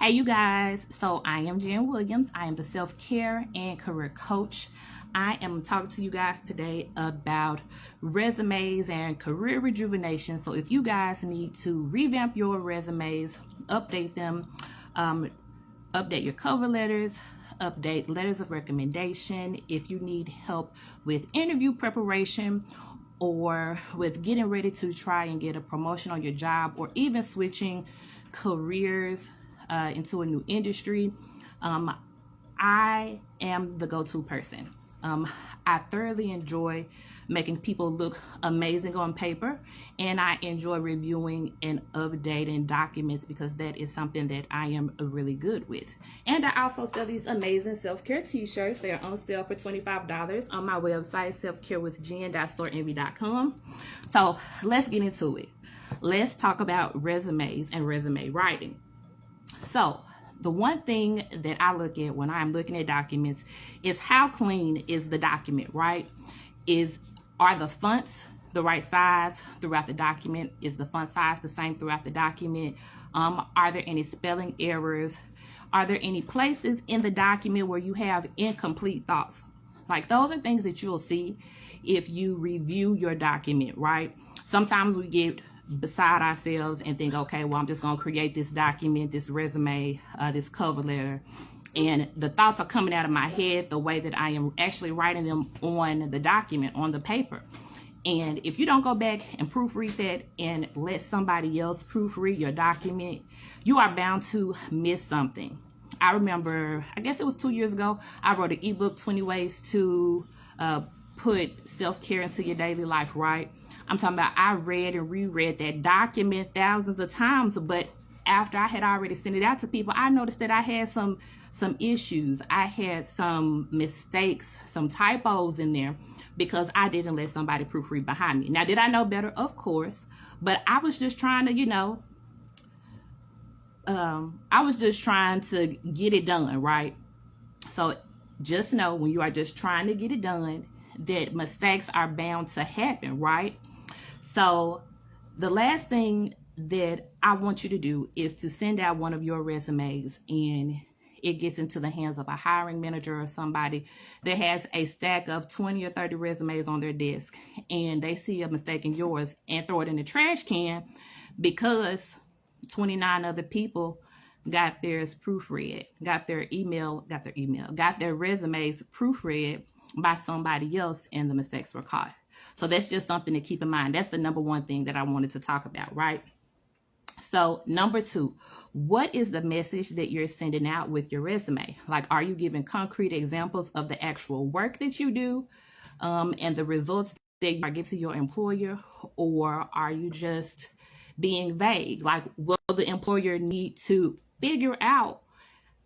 Hey, you guys. So, I am Jen Williams. I am the self-care and career coach. I am talking to you guys today about resumes and career rejuvenation. So, if you guys need to revamp your resumes, update them, update your cover letters, update letters of recommendation, if you need help with interview preparation, or with getting ready to try and get a promotion on your job, or even switching careers into a new industry, I am the go-to person. I thoroughly enjoy making people look amazing on paper, and I enjoy reviewing and updating documents because that is something that I am really good with. And I also sell these amazing self-care t-shirts. They are on sale for $25 on my website, selfcarewithjen.storeenvy.com. So let's get into it. Let's talk about resumes and resume writing. So the one thing that I look at when I'm looking at documents is how clean is the document, right? Are the fonts the right size throughout the document? Is the font size the same throughout the document? Are there any spelling errors? Are there any places in the document where you have incomplete thoughts? Like, those are things that you'll see if you review your document, right? Sometimes we get beside ourselves and think, okay, well, I'm just going to create this document, this resume, this cover letter, and the thoughts are coming out of my head the way that I am actually writing them on the document, on the paper. And if you don't go back and proofread that and let somebody else proofread your document, you are bound to miss something. I remember, I guess it was 2 years ago, I wrote an ebook, 20 Ways to Put Self-Care into Your Daily Life, right? I'm talking about, I read and reread that document thousands of times, but after I had already sent it out to people, I noticed that I had some issues. I had some mistakes, some typos in there because I didn't let somebody proofread behind me. Now, did I know better? Of course, but I was just trying to, I was just trying to get it done, right? So just know, when you are just trying to get it done, that mistakes are bound to happen, right? So the last thing that I want you to do is to send out one of your resumes and it gets into the hands of a hiring manager or somebody that has a stack of 20 or 30 resumes on their desk, and they see a mistake in yours and throw it in the trash can because 29 other people got theirs proofread, got their resumes proofread by somebody else, and the mistakes were caught. So that's just something to keep in mind. That's the number one thing that I wanted to talk about, right? So number two, what is the message that you're sending out with your resume? Like, are you giving concrete examples of the actual work that you do and the results that you are giving to your employer? Or are you just being vague? Like, will the employer need to figure out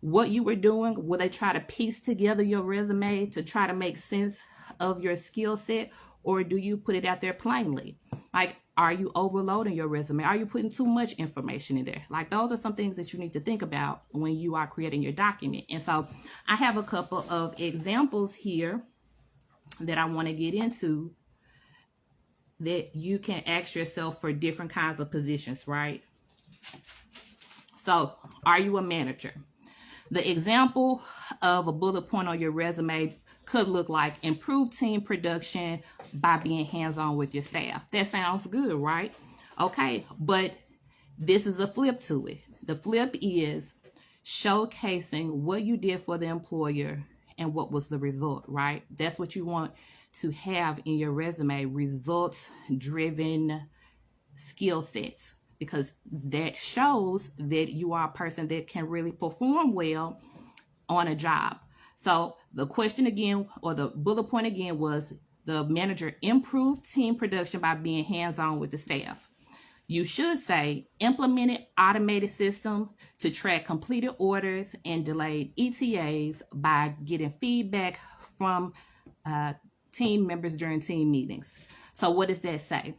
what you were doing? Will they try to piece together your resume to try to make sense of your skill set? Or do you put it out there plainly? Like, are you overloading your resume? Are you putting too much information in there? Like, those are some things that you need to think about when you are creating your document. And so I have a couple of examples here that I want to get into that you can ask yourself for different kinds of positions, right? So, are you a manager? The example of a bullet point on your resume could look like improve team production by being hands-on with your staff. That sounds good, right? Okay, but this is a flip to it. The flip is showcasing what you did for the employer and what was the result, right? That's what you want to have in your resume, results-driven skill sets, because that shows that you are a person that can really perform well on a job. So the question again, or the bullet point again, was the manager improved team production by being hands-on with the staff. You should say implemented automated system to track completed orders and delayed ETAs by getting feedback from team members during team meetings. So what does that say?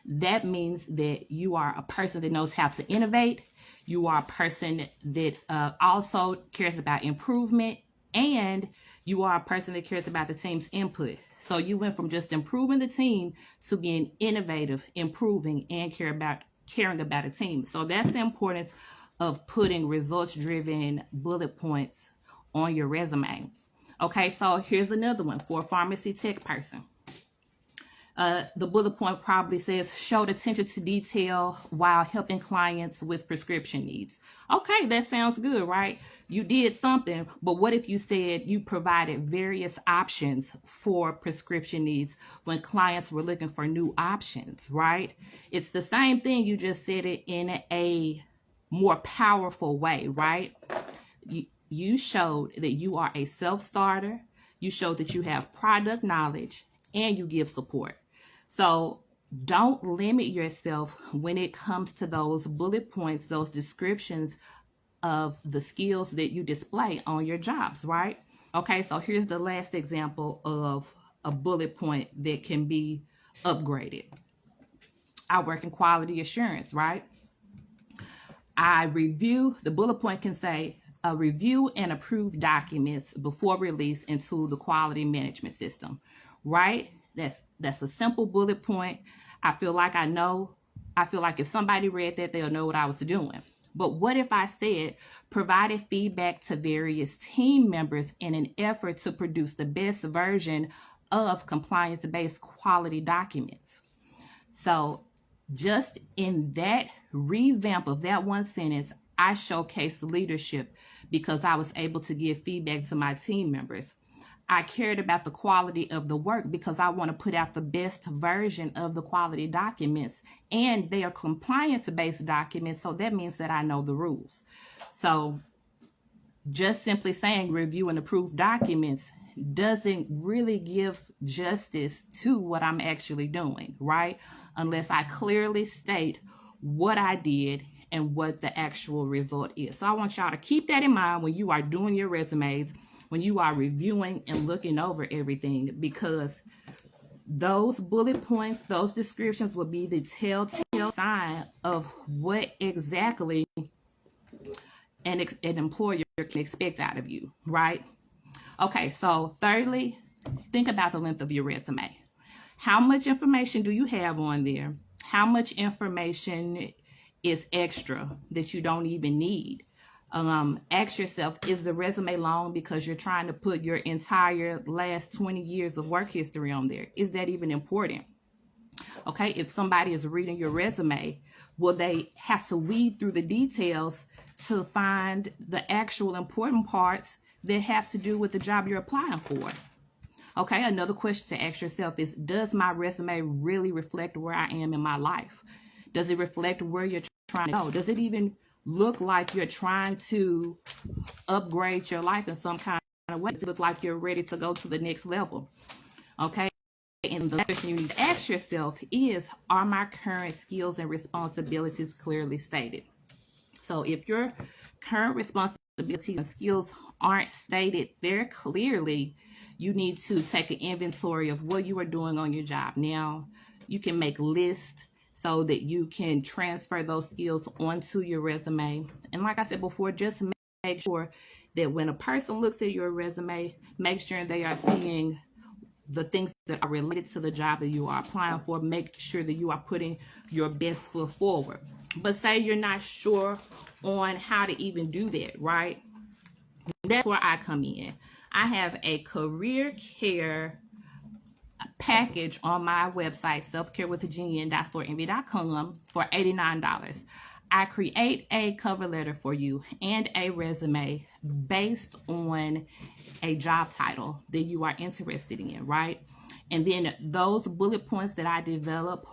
That means that you are a person that knows how to innovate. You are a person that also cares about improvement, and you are a person that cares about the team's input. So you went from just improving the team to being innovative, improving, and caring about a team. So that's the importance of putting results-driven bullet points on your resume. Okay, so here's another one for a pharmacy tech person. The bullet point probably says showed attention to detail while helping clients with prescription needs. Okay, that sounds good, right? You did something, but what if you said you provided various options for prescription needs when clients were looking for new options, right? It's the same thing, you just said it in a more powerful way, right? You showed that you are a self-starter, you showed that you have product knowledge, and you give support. So don't limit yourself when it comes to those bullet points, those descriptions of the skills that you display on your jobs, right? Okay, so here's the last example of a bullet point that can be upgraded. I work in quality assurance, right? The bullet point can say, review and approve documents before release into the quality management system, right? That's a simple bullet point. I feel like if somebody read that, they'll know what I was doing. But what if I said provided feedback to various team members in an effort to produce the best version of compliance-based quality documents? So just in that revamp of that one sentence, I showcased leadership because I was able to give feedback to my team members. I cared about the quality of the work because I want to put out the best version of the quality documents, and they are compliance-based documents, so that means that I know the rules. So just simply saying review and approve documents doesn't really give justice to what I'm actually doing, right? Unless I clearly state what I did and what the actual result is. So I want y'all to keep that in mind when you are doing your resumes, when you are reviewing and looking over everything, because those bullet points, those descriptions will be the telltale sign of what exactly an employer can expect out of you, right? Okay, so thirdly, think about the length of your resume. How much information do you have on there? How much information is extra that you don't even need? Ask yourself, is the resume long because you're trying to put your entire last 20 years of work history on there? Is that even important? Okay, if somebody is reading your resume, will they have to weed through the details to find the actual important parts that have to do with the job you're applying for? Okay, another question to ask yourself is, does my resume really reflect where I am in my life? Does it reflect where you're trying to go? Does it even look like you're trying to upgrade your life in some kind of way? Does it look like you're ready to go to the next level? Okay, and the question you need to ask yourself is, are my current skills and responsibilities clearly stated? So if your current responsibilities and skills aren't stated there clearly, you need to take an inventory of what you are doing on your job. Now, you can make lists so that you can transfer those skills onto your resume. And like I said before, just make sure that when a person looks at your resume, make sure they are seeing the things that are related to the job that you are applying for. Make sure that you are putting your best foot forward. But say you're not sure on how to even do that, right? That's where I come in. I have a career care package on my website, selfcarewithagn.storeenvy.com, for $89. I create a cover letter for you and a resume based on a job title that you are interested in, right? And then those bullet points that I develop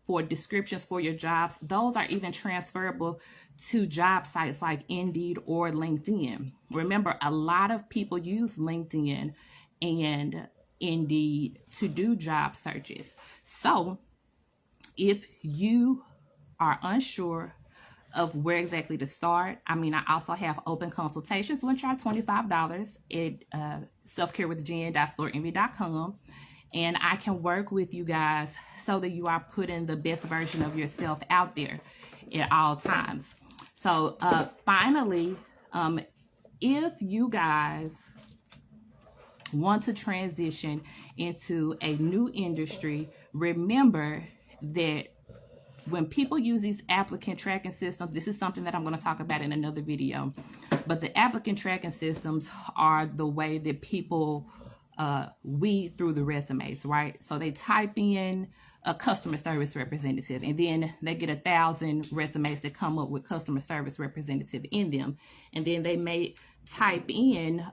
for descriptions for your jobs, those are even transferable to job sites like Indeed or LinkedIn. Remember, a lot of people use LinkedIn and Indeed to do job searches. So if you are unsure of where exactly to start, I also have open consultations which are $25 at selfcarewithagn.storeenvy.com, and I can work with you guys so that you are putting the best version of yourself out there at all times. So finally, if you guys want to transition into a new industry, remember that when people use these applicant tracking systems, this is something that I'm going to talk about in another video, but the applicant tracking systems are the way that people weed through the resumes, right? So they type in a customer service representative, and then they get 1,000 resumes that come up with customer service representative in them, and then they may type in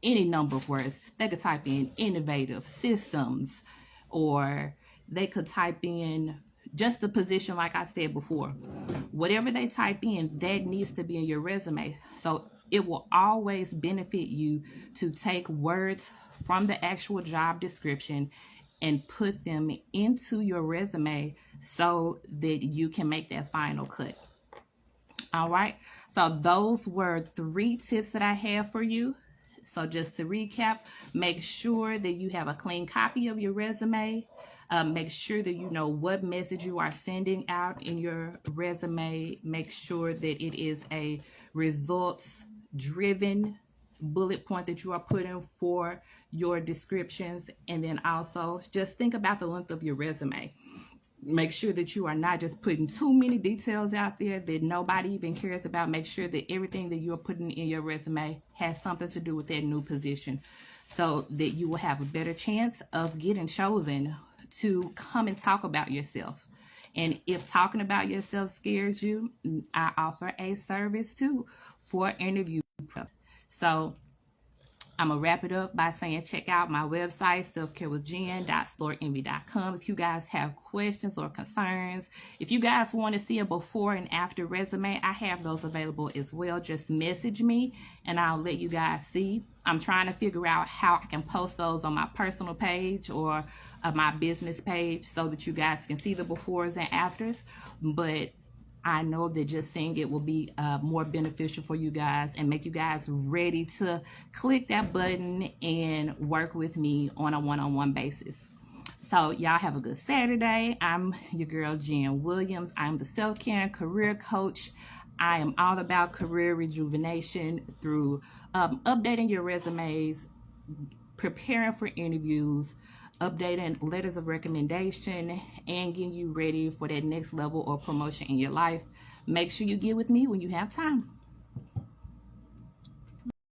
any number of words. They could type in innovative systems, or they could type in just the position, like I said before. Whatever they type in, that needs to be in your resume. So it will always benefit you to take words from the actual job description and put them into your resume so that you can make that final cut. All right. So those were 3 tips that I have for you. So just to recap, make sure that you have a clean copy of your resume. Make sure that you know what message you are sending out in your resume. Make sure that it is a results-driven bullet point that you are putting for your descriptions. And then also just think about the length of your resume. Make sure that you are not just putting too many details out there that nobody even cares about. Make sure that everything that you're putting in your resume has something to do with that new position, so that you will have a better chance of getting chosen to come and talk about yourself. And if talking about yourself scares you, I offer a service too for interview prep. So I'm going to wrap it up by saying check out my website, selfcarewithjen.storenvy.com. If you guys have questions or concerns, if you guys want to see a before and after resume, I have those available as well. Just message me and I'll let you guys see. I'm trying to figure out how I can post those on my personal page or my business page so that you guys can see the befores and afters. But I know that just seeing it will be more beneficial for you guys and make you guys ready to click that button and work with me on a one-on-one basis. So y'all have a good Saturday. I'm your girl, Jen Williams. I'm the self-care and career coach. I am all about career rejuvenation through updating your resumes, preparing for interviews, updating letters of recommendation, and getting you ready for that next level or promotion in your life. Make sure you get with me when you have time.